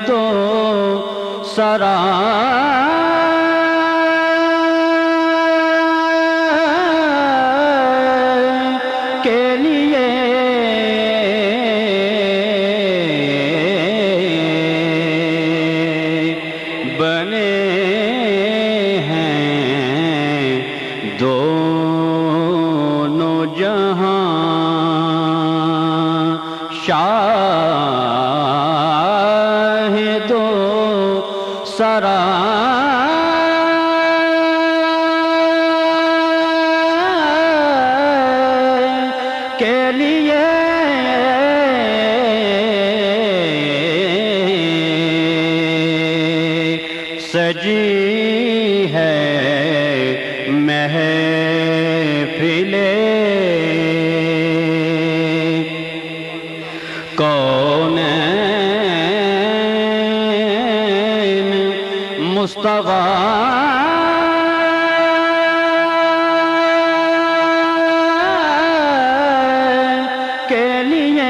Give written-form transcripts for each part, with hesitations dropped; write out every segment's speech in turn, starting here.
دو سرا کے لیے بنے ہیں دونوں جہاں شاہ دو سرا کے لیے سجی ہے محفل کونین مصطفیٰ کے لیے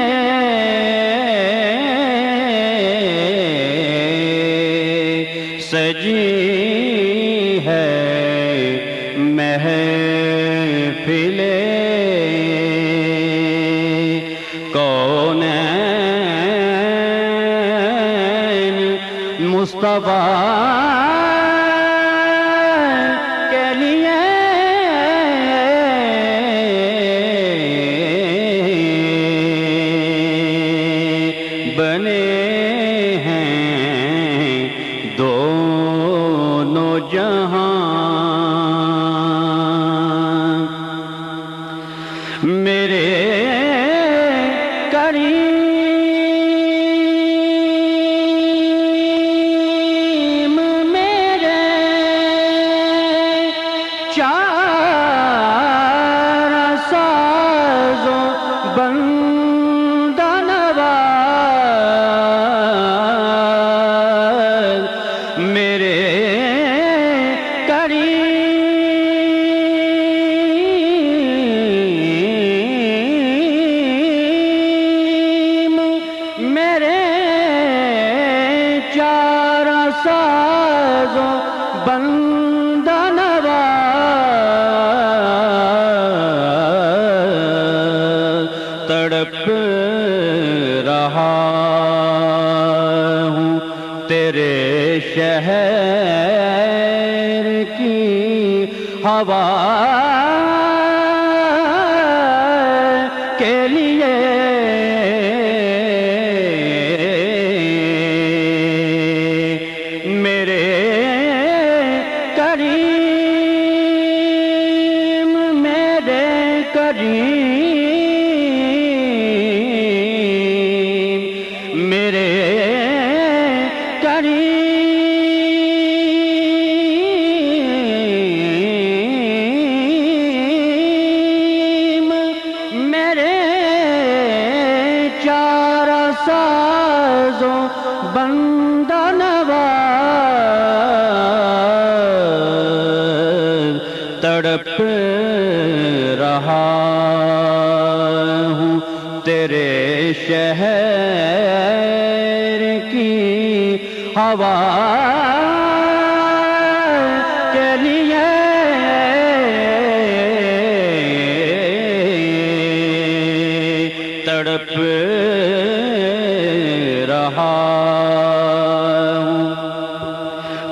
سجی ہے محفل کونین مصطفیٰ کے لیے بنے ہیں دونوں جہاں میرے کریم میرے چار سازوں بندہ نواز میرے کریم میرے چار سازوں بندہ نواز تڑپ رہا ہوں تیرے شہر کی ہوا کے لیے میرے کریم میرے کریم میرے کریم میرے چار سازوں بندہ نواز تڑپ رہا ہوں تیرے شہر کی ہوا کے لیے تڑپ رہا ہوں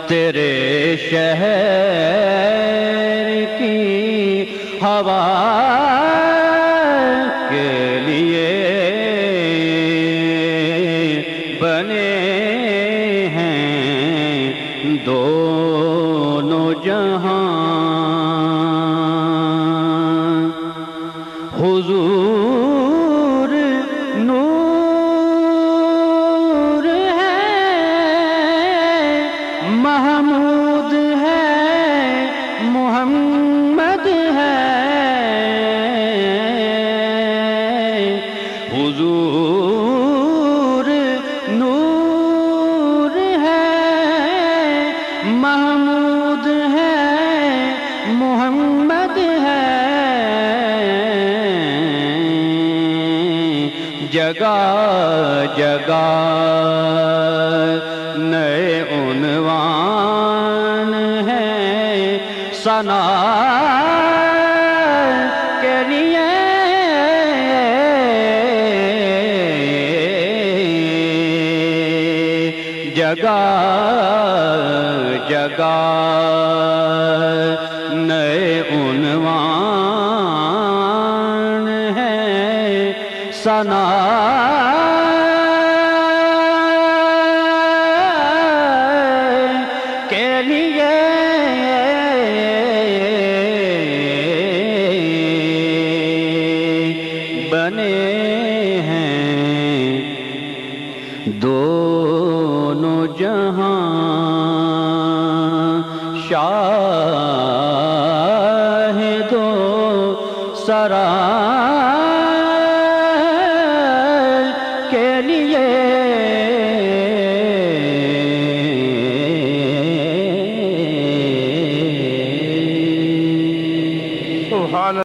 تیرے شہر کی ہوا کے لیے بنے ہیں دونوں جہاں حضور نور ہے محمود ہے محمد ہے حضور نور ہے محمود ہے محمد ہے جگہ جگہ ثنا کے لیے جگہ جگہ نئے عنوان ہیں ثنا کے لیے بنے ہیں دونوں جہاں شاہد و سرا